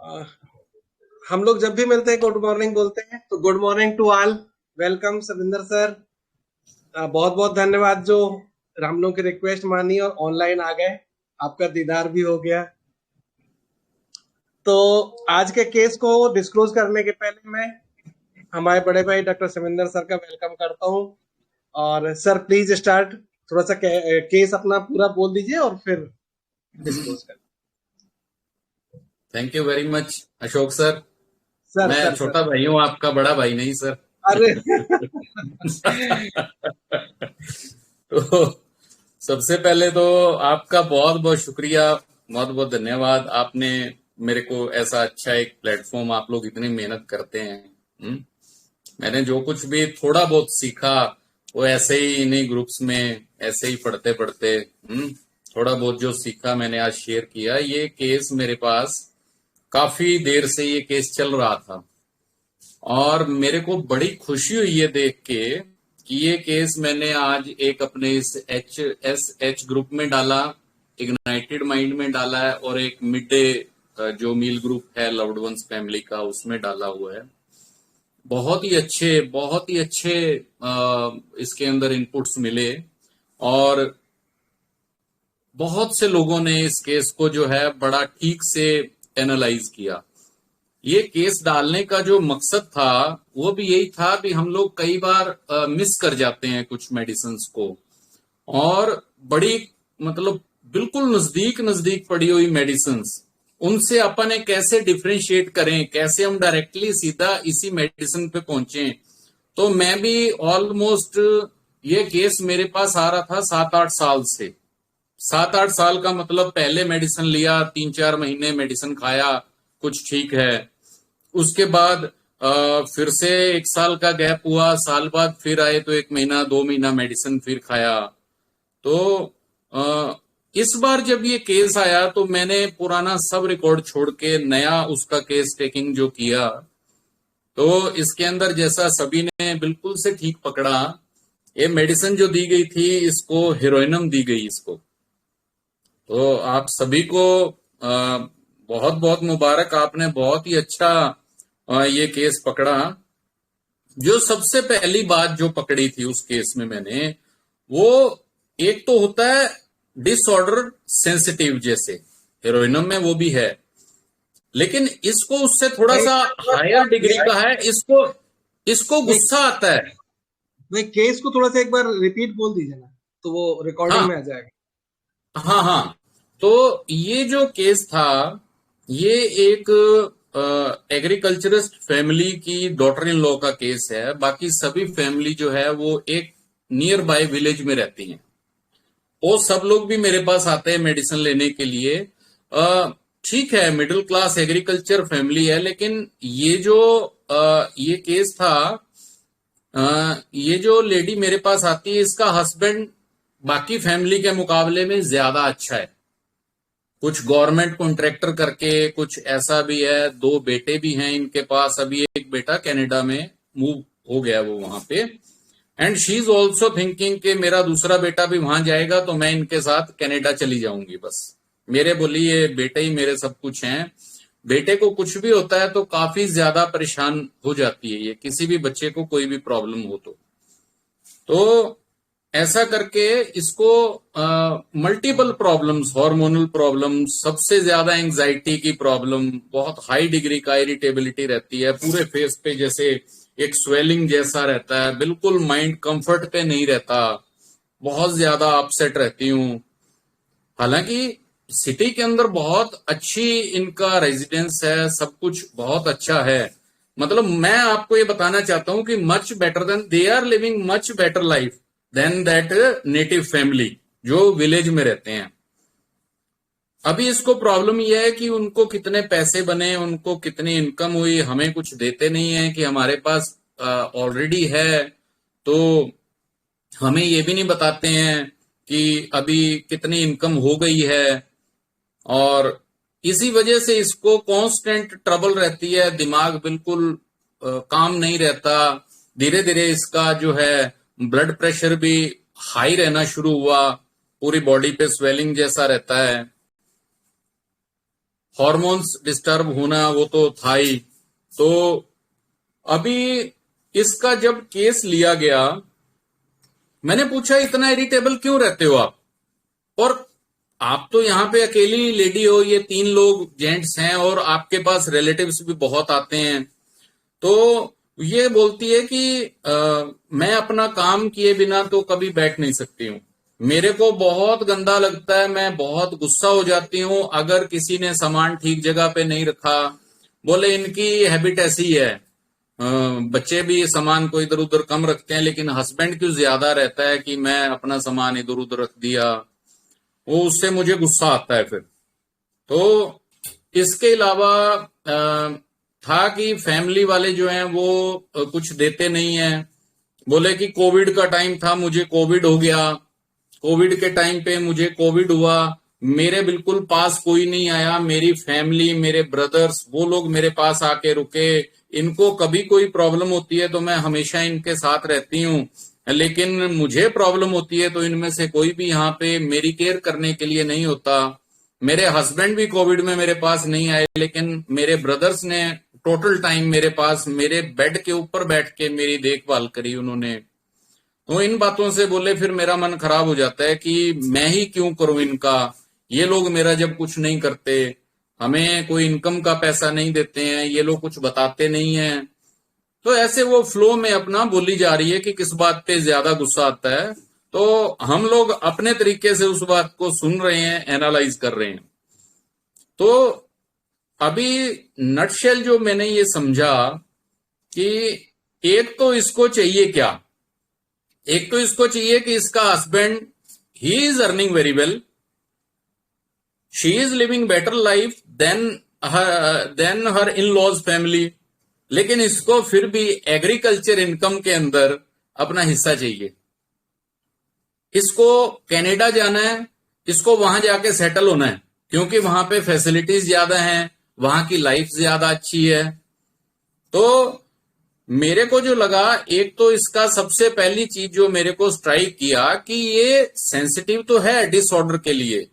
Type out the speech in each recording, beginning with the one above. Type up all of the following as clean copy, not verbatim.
अ, हम लोग जब भी मिलते हैं गुड मॉर्निंग बोलते हैं, तो good morning to all. Welcome Savinder sir. बहुत बहुत धन्यवाद जो हम लोग की रिक्वेस्ट मानी और ऑनलाइन आ गए। आपका दीदार भी हो गया। तो आज के केस को डिस्क्लोज करने के पहले मैं हमारे बड़े भाई डॉक्टर सविंदर सर का वेलकम करता हूँ। और सर प्लीज स्टार्ट। थोड़ा सा केस अपना पूरा बोल दीजिए और फिर डिस्क्लोज कर। Thank you very much Ashok sir. Sir मैं सर सर। छोटा भाई हूँ, आपका बड़ा भाई नहीं सर। अरे तो सबसे पहले तो आपका बहुत बहुत शुक्रिया, बहुत बहुत धन्यवाद। आपने मेरे को ऐसा अच्छा एक प्लेटफॉर्म, आप लोग इतनी मेहनत करते हैं। मैंने जो कुछ भी थोड़ा बहुत सीखा वो ऐसे ही इन्हीं ग्रुप्स में ऐसे ही पढ़ते पढ़ते थोड़ा बहुत जो सीखा मैंने आज शेयर किया। ये केस मेरे पास काफी देर से ये केस चल रहा था और मेरे को बड़ी खुशी हुई ये देख के कि ये केस मैंने आज एक अपने इस HSH ग्रुप में डाला, इग्नाइटेड माइंड में डाला है, और एक मिड डे जो मील ग्रुप है लव्ड वंस फैमिली का, उसमें डाला हुआ है। बहुत ही अच्छे इसके अंदर इनपुट्स मिले और बहुत से लोगों ने इस केस को जो है बड़ा ठीक से एनालाइज किया। ये केस डालने का जो मकसद था वो भी यही था कि हम लोग कई बार मिस कर जाते हैं कुछ मेडिसिन को, और बड़ी मतलब बिल्कुल नजदीक नजदीक पड़ी हुई मेडिसिन, उनसे अपन ने कैसे डिफ्रेंशिएट करें, कैसे हम डायरेक्टली सीधा इसी मेडिसिन पे पहुंचे। तो मैं भी ऑलमोस्ट, ये केस मेरे पास आ रहा था 7-8 साल से। 7-8 साल का मतलब पहले मेडिसिन लिया, 3-4 महीने मेडिसिन खाया, कुछ ठीक है। उसके बाद फिर से 1 साल का गैप हुआ, साल बाद फिर आए तो 1 महीना 2 महीना मेडिसिन फिर खाया। तो इस बार जब ये केस आया तो मैंने पुराना सब रिकॉर्ड छोड़ के नया उसका केस टेकिंग जो किया, तो इसके अंदर जैसा सभी ने बिल्कुल से ठीक पकड़ा, ये मेडिसिन जो दी गई थी इसको हेरोइनम दी गई इसको। तो आप सभी को बहुत बहुत मुबारक, आपने बहुत ही अच्छा ये केस पकड़ा। जो सबसे पहली बात जो पकड़ी थी उस केस में मैंने, वो एक तो होता है डिसऑर्डर सेंसिटिव, जैसे हेरोइनम में वो भी है, लेकिन इसको उससे थोड़ा नहीं सा हायर डिग्री का है। इसको इसको नहीं, गुस्सा आता है। नहीं केस को थोड़ा सा एक बार रिपीट बोल दीजिए ना, तो वो रिकॉर्डिंग हाँ में आ जाएगा। हाँ हाँ। तो ये जो केस था, ये एक एग्रीकल्चरिस्ट फैमिली की डॉटर इन लॉ का केस है। बाकी सभी फैमिली जो है वो एक नियर बाय विलेज में रहती हैं। वो सब लोग भी मेरे पास आते हैं मेडिसिन लेने के लिए। ठीक है, मिडिल क्लास एग्रीकल्चर फैमिली है, लेकिन ये जो ये केस था, ये जो लेडी मेरे पास आती है, इसका हस्बैंड बाकी फैमिली के मुकाबले में ज्यादा अच्छा है। कुछ गवर्नमेंट कॉन्ट्रैक्टर करके कुछ ऐसा भी है। 2 बेटे भी हैं इनके पास, अभी एक बेटा कनाडा में मूव हो गया वो वहां पे। And she is also thinking कि मेरा दूसरा बेटा भी वहां जाएगा तो मैं इनके साथ कनाडा चली जाऊंगी बस। मेरे बोली ये बेटे ही मेरे सब कुछ हैं। बेटे को कुछ भी होता है तो काफी ज्यादा परेशान हो जाती है ये, किसी भी बच्चे को कोई भी प्रॉब्लम हो तो ऐसा करके इसको मल्टीपल प्रॉब्लम्स, हार्मोनल प्रॉब्लम्स, सबसे ज्यादा एंजाइटी की प्रॉब्लम, बहुत हाई डिग्री का इरिटेबिलिटी रहती है पूरे फेस पे, जैसे एक स्वेलिंग जैसा रहता है, बिल्कुल माइंड कंफर्ट पे नहीं रहता, बहुत ज्यादा अपसेट रहती हूँ। हालांकि सिटी के अंदर बहुत अच्छी इनका रेजिडेंस है, सब कुछ बहुत अच्छा है। मतलब मैं आपको ये बताना चाहता हूं कि much better than, they are living much better life than that native family जो विलेज में रहते हैं। अभी इसको प्रॉब्लम यह है कि उनको कितने पैसे बने, उनको कितनी इनकम हुई, हमें कुछ देते नहीं है कि हमारे पास ऑलरेडी है। तो हमें ये भी नहीं बताते हैं कि अभी कितनी इनकम हो गई है। और इसी वजह से इसको कांस्टेंट ट्रबल रहती है, दिमाग बिल्कुल काम नहीं रहता। धीरे धीरे इसका जो है ब्लड प्रेशर भी हाई रहना शुरू हुआ, पूरी बॉडी पे स्वेलिंग जैसा रहता है। हार्मोन्स डिस्टर्ब होना वो तो था ही। तो अभी इसका जब केस लिया गया, मैंने पूछा इतना इरिटेबल क्यों रहते हो आप, और आप तो यहाँ पे अकेली लेडी हो, ये 3 लोग जेंट्स हैं और आपके पास रिलेटिव्स भी बहुत आते हैं। तो ये बोलती है कि मैं अपना काम किए बिना तो कभी बैठ नहीं सकती हूँ, मेरे को बहुत गंदा लगता है, मैं बहुत गुस्सा हो जाती हूँ अगर किसी ने सामान ठीक जगह पे नहीं रखा। बोले इनकी हैबिट ऐसी है, बच्चे भी सामान को इधर उधर कम रखते हैं, लेकिन हस्बैंड क्यों ज्यादा रहता है कि मैं अपना सामान इधर उधर रख दिया, वो उससे मुझे गुस्सा आता है फिर। तो इसके अलावा था कि फैमिली वाले जो हैं वो कुछ देते नहीं है। बोले कि कोविड का टाइम था, मुझे कोविड हो गया, कोविड के टाइम पे मुझे कोविड हुआ, मेरे बिल्कुल पास कोई नहीं आया, मेरी फैमिली मेरे ब्रदर्स वो लोग मेरे पास आके रुके, इनको कभी कोई प्रॉब्लम होती है तो मैं हमेशा इनके साथ रहती हूँ, लेकिन मुझे प्रॉब्लम होती है तो इनमें से कोई भी यहाँ पे मेरी केयर करने के लिए नहीं होता। मेरे हस्बैंड भी कोविड में मेरे पास नहीं आए, लेकिन मेरे ब्रदर्स ने टोटल टाइम मेरे पास मेरे बेड के ऊपर बैठ के मेरी देखभाल करी उन्होंने। तो इन बातों से बोले फिर मेरा मन खराब हो जाता है कि मैं ही क्यों करूं इनका, ये लोग मेरा जब कुछ नहीं करते, हमें कोई इनकम का पैसा नहीं देते हैं, ये लोग कुछ बताते नहीं है। तो ऐसे वो फ्लो में अपना बोली जा रही है कि किस बात पे ज्यादा गुस्सा आता है, तो हम लोग अपने तरीके से उस बात को सुन रहे हैं, एनालाइज कर रहे हैं। तो अभी नटशेल जो मैंने ये समझा कि एक तो इसको चाहिए क्या, एक तो इसको चाहिए कि इसका हस्बैंड ही is earning very well, she is living better life than her in laws family, लेकिन इसको फिर भी एग्रीकल्चर इनकम के अंदर अपना हिस्सा चाहिए। इसको कनाडा जाना है, इसको वहां जाके सेटल होना है, क्योंकि वहां पे फैसिलिटीज ज्यादा हैं, वहां की लाइफ ज्यादा अच्छी है। तो मेरे को जो लगा, एक तो इसका सबसे पहली चीज जो मेरे को स्ट्राइक किया कि ये सेंसिटिव तो है डिसऑर्डर के लिए,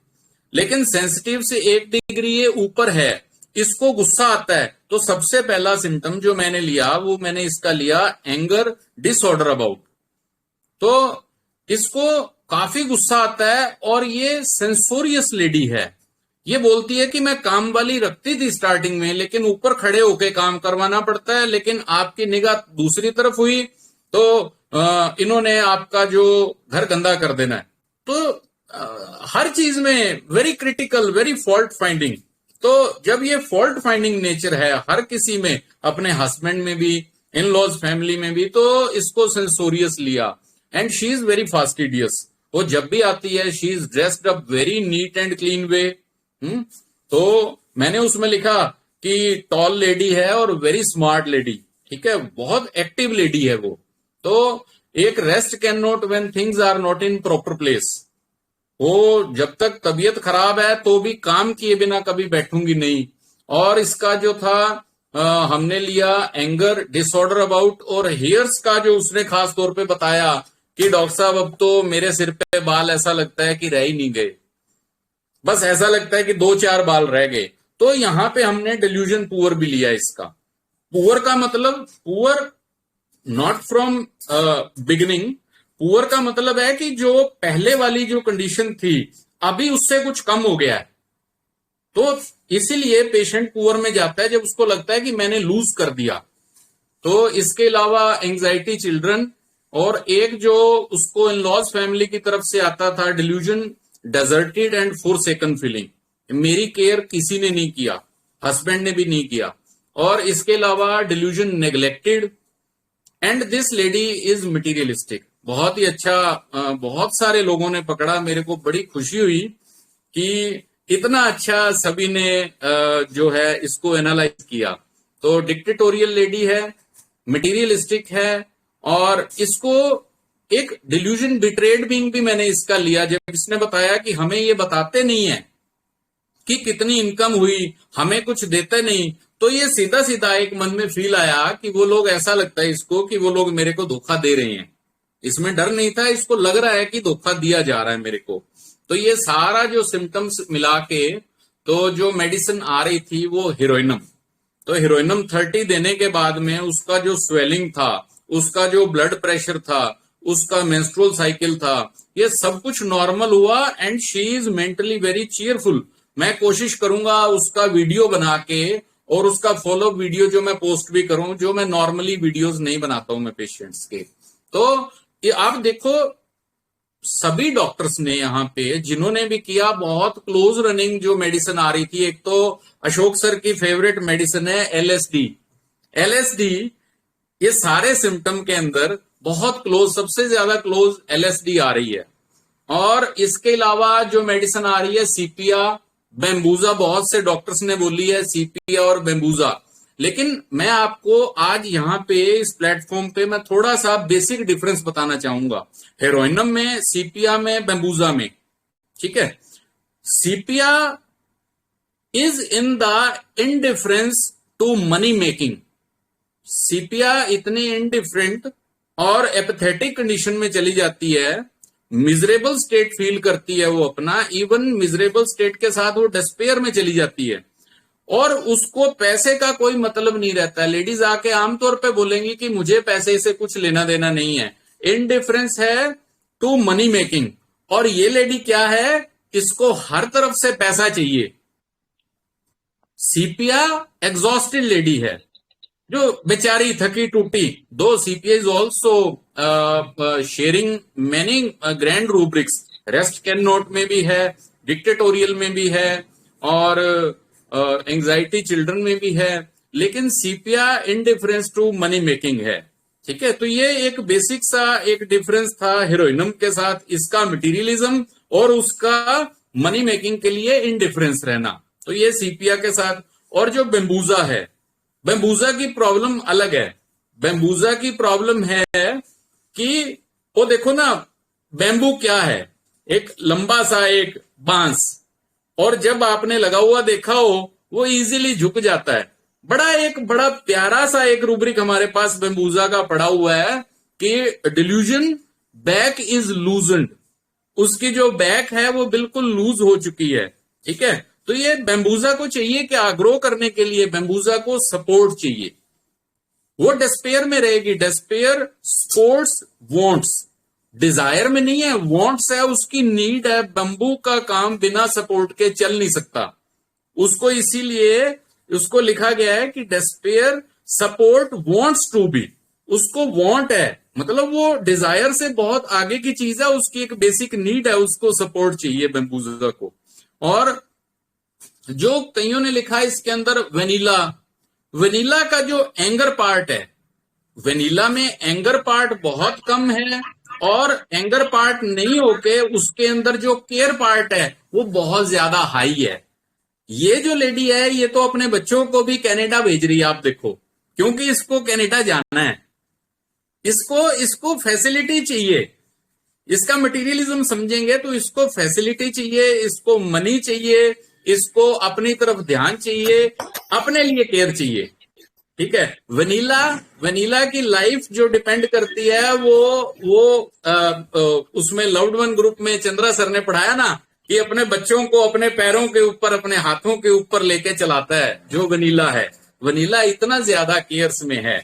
लेकिन सेंसिटिव से एक डिग्री ये ऊपर है, इसको गुस्सा आता है। तो सबसे पहला सिम्टम जो मैंने लिया वो मैंने इसका लिया एंगर डिसऑर्डर अबाउट। तो इसको काफी गुस्सा आता है और ये सेंसोरियस लेडी है। ये बोलती है कि मैं काम वाली रखती थी स्टार्टिंग में, लेकिन ऊपर खड़े होके काम करवाना पड़ता है, लेकिन आपकी निगाह दूसरी तरफ हुई तो इन्होंने आपका जो घर गंदा कर देना है। तो हर चीज में very critical, very fault finding. तो जब ये फॉल्ट फाइंडिंग नेचर है हर किसी में, अपने हस्बैंड में भी, इन लॉज फैमिली में भी, तो इसको सेंसोरियस लिया। And she is very fastidious, वो जब भी आती है she is dressed up very neat and clean way. तो मैंने उसमें लिखा कि टॉल लेडी है और वेरी स्मार्ट लेडी, ठीक है, बहुत एक्टिव लेडी है वो। तो एक rest can not when things are not in proper place, वो जब तक तबीयत खराब है तो भी काम किए बिना कभी बैठूंगी नहीं। और इसका जो था हमने लिया एंगर डिसऑर्डर अबाउट, और हेयर्स का जो उसने खास तौर पे बताया कि डॉक्टर साहब अब तो मेरे सिर पे बाल ऐसा लगता है कि रह ही नहीं गए, बस ऐसा लगता है कि 2-4 बाल रह गए। तो यहां पे हमने डिल्यूजन पुअर भी लिया इसका। पुअर का मतलब poor not from beginning, poor का मतलब है कि जो पहले वाली जो कंडीशन थी अभी उससे कुछ कम हो गया है। तो इसीलिए पेशेंट पुअर में जाता है जब उसको लगता है कि मैंने लूज कर दिया। तो इसके अलावा एंजाइटी चिल्ड्रन, और एक जो उसको इन लॉज फैमिली की तरफ से आता था delusion deserted and forsaken feeling, मेरी केयर किसी ने नहीं किया, हस्बैंड ने भी नहीं किया। और इसके अलावा delusion neglected, and this lady is materialistic. बहुत ही अच्छा, बहुत सारे लोगों ने पकड़ा, मेरे को बड़ी खुशी हुई कि इतना अच्छा सभी ने जो है इसको एनालाइज किया। तो डिक्टेटोरियल लेडी है, मटीरियलिस्टिक है, और इसको एक डिल्यूजन बिट्रेड बीइंग भी मैंने इसका लिया। जब इसने बताया कि हमें ये बताते नहीं है कि कितनी इनकम हुई, हमें कुछ देते नहीं, तो ये सीधा सीधा एक मन में फील आया कि वो लोग, ऐसा लगता है इसको कि वो लोग मेरे को धोखा दे रहे हैं। इसमें डर नहीं था, इसको लग रहा है कि धोखा दिया जा रहा है मेरे को। तो ये सारा जो सिम्टम्स मिला के तो जो मेडिसिन आ रही थी वो हीरोइनम। तो हीरोइनम 30 देने के बाद में उसका जो स्वेलिंग था, उसका जो ब्लड प्रेशर था, उसका मेंस्ट्रुअल साइकिल था, ये सब कुछ नॉर्मल हुआ and she is mentally very cheerful. मैं कोशिश करूंगा उसका वीडियो बना के और उसका फॉलोअप वीडियो जो मैं पोस्ट भी करूं, जो मैं नॉर्मली वीडियोस नहीं बनाता हूं मैं पेशेंट्स के। तो ये आप देखो, सभी डॉक्टर्स ने यहाँ पे जिन्होंने भी किया, बहुत क्लोज रनिंग जो मेडिसिन आ रही थी। एक तो अशोक सर की फेवरेट मेडिसिन है एलएसडी। एलएसडी, ये सारे सिम्टम के अंदर बहुत क्लोज, सबसे ज्यादा क्लोज एलएसडी आ रही है। और इसके अलावा जो मेडिसिन आ रही है सीपिया, बेम्बूजा, बहुत से डॉक्टर्स ने बोली है सीपिया और बेम्बूजा। लेकिन मैं आपको आज यहाँ पे इस प्लेटफॉर्म पे मैं थोड़ा सा बेसिक डिफरेंस बताना चाहूंगा, हेरोइनम में, सीपिया में, बेम्बूजा में। ठीक है, Sepia is in the indifference to money making. Sepia इतनी इनडिफरेंट और एपथेटिक कंडीशन में चली जाती है, मिजरेबल स्टेट फील करती है वो अपना, इवन मिजरेबल स्टेट के साथ वो डिस्पेयर में चली जाती है और उसको पैसे का कोई मतलब नहीं रहता है। लेडीज आके आमतौर पे बोलेंगी कि मुझे पैसे से कुछ लेना देना नहीं है, इनडिफरेंस है टू मनी मेकिंग। और ये लेडी क्या है, इसको हर तरफ से पैसा चाहिए। सीपिया एग्जॉस्टेड लेडी है, जो बेचारी थकी टूटी। दो CPI is also sharing many grand rubrics, rest can note में भी है, डिक्टेटोरियल में भी है और एंजाइटी चिल्ड्रन में भी है, लेकिन सीपिया इनडिफरेंस टू मनी मेकिंग है। ठीक है, तो ये एक बेसिक सा एक डिफरेंस था हीरोइनम के साथ, इसका मटीरियलिज्म और उसका मनी मेकिंग के लिए इनडिफरेंस रहना। तो ये सीपिया के साथ। और जो बेम्बूजा है, बेम्बूजा की प्रॉब्लम अलग है। बेम्बूजा की प्रॉब्लम है कि वो देखो ना, बैम्बू क्या है, एक लंबा सा एक बांस, और जब आपने लगा हुआ देखा हो वो इजीली झुक जाता है। बड़ा प्यारा सा एक रूब्रिक हमारे पास बेम्बूजा का पड़ा हुआ है कि डिल्यूजन बैक इज लूजन्ड। उसकी जो बैक है वो बिल्कुल लूज हो चुकी है। ठीक है, तो ये बेम्बूजा को चाहिए क्या, ग्रो करने के लिए बेम्बूजा को सपोर्ट चाहिए। वो डिस्पेयर में रहेगी, डिस्पेयर स्पोर्ट्स वांट्स, डिजायर में नहीं है, वांट्स है, उसकी नीड है। बंबू का काम बिना सपोर्ट के चल नहीं सकता। उसको इसीलिए उसको लिखा गया है कि despair support wants to be. उसको वांट है, मतलब वो डिजायर से बहुत आगे की चीज है, उसकी एक बेसिक नीड है, उसको सपोर्ट चाहिए बेम्बूजा को। और जो कईयों ने लिखा है इसके अंदर वेनिला, वेनिला का जो एंगर पार्ट है, वेनिला में एंगर पार्ट बहुत कम है और एंगर पार्ट नहीं होके उसके अंदर जो केयर पार्ट है वो बहुत ज्यादा हाई है। ये जो लेडी है ये तो अपने बच्चों को भी कनाडा भेज रही है, आप देखो, क्योंकि इसको कनाडा जाना है। इसको फैसिलिटी चाहिए, इसका मटेरियलिज्म समझेंगे तो इसको फैसिलिटी चाहिए, इसको मनी चाहिए, इसको अपनी तरफ ध्यान चाहिए, अपने लिए केयर चाहिए। ठीक है, वनीला की लाइफ जो डिपेंड करती है वो उसमें लव्ड वन ग्रुप में चंद्रा सर ने पढ़ाया ना कि अपने बच्चों को अपने पैरों के ऊपर, अपने हाथों के ऊपर लेके चलाता है जो वनीला है। वनीला इतना ज्यादा केयर्स में है।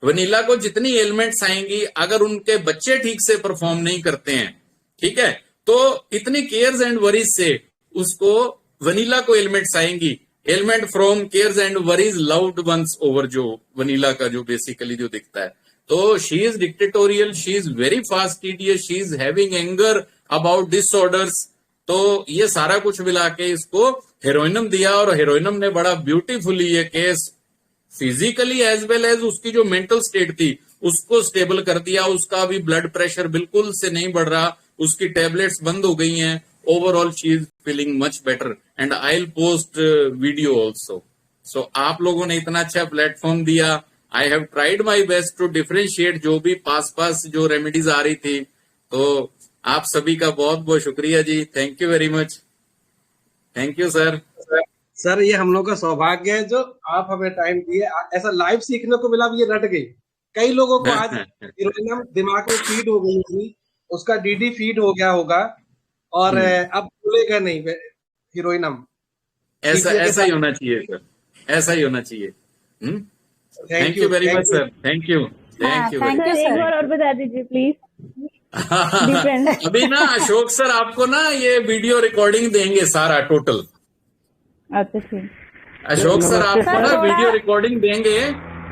वनीला को जितनी एलिमेंट्स आएंगी, अगर उनके बच्चे ठीक से परफॉर्म नहीं करते हैं, ठीक है, तो इतनी केयर्स एंड वरीज से उसको वनीला को एलिमेंट्स आएंगी, element from cares and worries loved ones over, जो वनीला का जो बेसिकली जो दिखता है। तो she is dictatorial, she is very fast tedious, she is having anger about disorders. तो ये सारा कुछ मिला के इसको हेरोइनम दिया और हेरोइनम ने बड़ा ब्यूटीफुली ये case physically as well as उसकी जो मेंटल स्टेट थी उसको स्टेबल कर दिया। उसका भी ब्लड प्रेशर बिल्कुल से नहीं बढ़ रहा, उसकी टेबलेट्स बंद हो गई हैं। Overall she is feeling much better and I will post video also. So आप लोगों ने इतना अच्छा प्लेटफॉर्म दिया, I have tried my best to differentiate जो भी पास जो रेमेडीज आ रही थी। तो आप सभी का बहुत बहुत शुक्रिया जी, thank you very much, thank you sir. Sir ये हम लोग का सौभाग्य है जो आप हमें टाइम दिए, ऐसा लाइव सीखने को मिला, ये रट गई। कई लोगों को आज हीरोइनम दिमाग में फीड हो गई होगी, उसका डीडी फीड हो गया होगा और अब भूलेगा नहीं हीरोइनम। ऐसा वीडियो के ऐसा ही साथ। होना चाहिए सर, ऐसा ही होना चाहिए। Thank you you, very thank much you. Sir, thank you, thank you thank very you sir एक सर। बार और बता दीजिए प्लीज डिफरेंस। अभी ना अशोक सर आपको ना ये वीडियो रिकॉर्डिंग देंगे सारा टोटल। अच्छा ठीक। अशोक सर नमस्ते आपको सर, ना थोड़ा वीडियो रिकॉर्डिंग देंगे,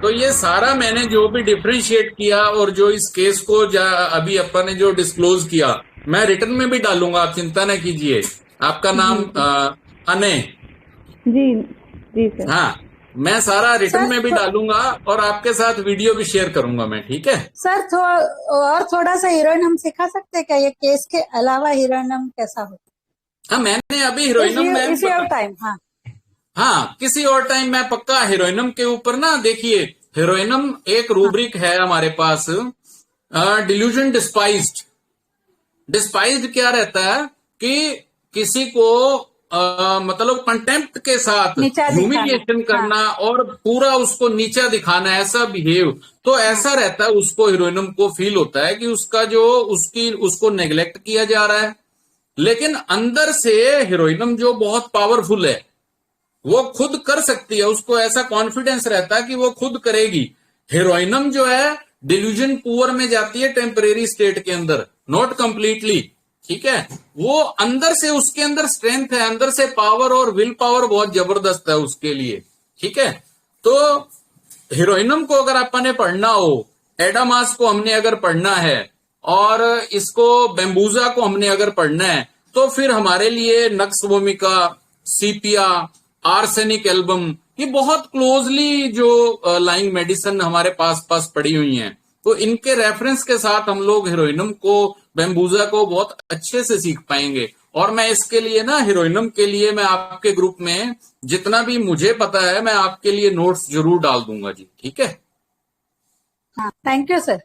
तो ये सारा मैंने जो भी डिफरेंशिएट किया और जो इस केस को अभी अपन ने जो डिस्क्लोज किया, मैं रिटर्न में भी डालूंगा, आप चिंता न कीजिए। आपका नाम अनय, जी जी सर। हाँ, मैं सारा रिटर्न सर में भी डालूंगा और आपके साथ वीडियो भी शेयर करूंगा मैं, ठीक है। सर और थोड़ा सा हीरोइनम सिखा सकते हैं क्या, ये केस के अलावा हीरोइनम कैसा हो? हाँ, मैंने अभी हीरोइनम में इफ यू हैव टाइम। हाँ हाँ, किसी और टाइम मैं पक्का हीरोइनम के ऊपर ना, देखिए हीरोइनम एक रूब्रिक है हमारे पास, डिल्यूजन डिस्पाइज्ड। डिस्पाइज्ड क्या रहता है कि किसी को मतलब कंटेम्प्ट के साथ नीचा दिखाना। ह्यूमिलिएशन करना और पूरा उसको नीचा दिखाना, ऐसा बिहेव, तो ऐसा रहता है, उसको हीरोइनम को फील होता है कि उसका जो उसको नेग्लेक्ट किया जा रहा है। लेकिन अंदर से हीरोइनम जो बहुत पावरफुल है, वो खुद कर सकती है, उसको ऐसा कॉन्फिडेंस रहता है कि वो खुद करेगी। हीरोइनम जो है डिल्यूजन पुअर में जाती है टेम्परेरी स्टेट के अंदर, नॉट कंप्लीटली, ठीक है। वो अंदर से, उसके अंदर स्ट्रेंथ है, अंदर से पावर और विल पावर बहुत जबरदस्त है उसके लिए, ठीक है। तो हीरोइनम को अगर आपने पढ़ना हो, एडामास को हमने अगर पढ़ना है और इसको बेम्बूजा को हमने अगर पढ़ना है, तो फिर हमारे लिए नक्स वोमिका, सीपिया, आर्सेनिक एल्बम, ये बहुत क्लोजली जो लाइंग मेडिसिन हमारे पास पड़ी हुई हैं, तो इनके रेफरेंस के साथ हम लोग हीरोइनम को, बेम्बूजा को बहुत अच्छे से सीख पाएंगे। और मैं इसके लिए ना, हीरोइनम के लिए मैं आपके ग्रुप में जितना भी मुझे पता है, मैं आपके लिए नोट्स जरूर डाल दूंगा जी, ठीक है। हाँ, thank you sir.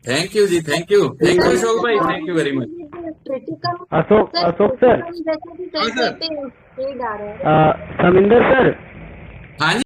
Thank you जी, थैंक यू अशोक भाई, thank you very much. Ashok sir, हाँ सर। समिंदर सर, हाँ जी।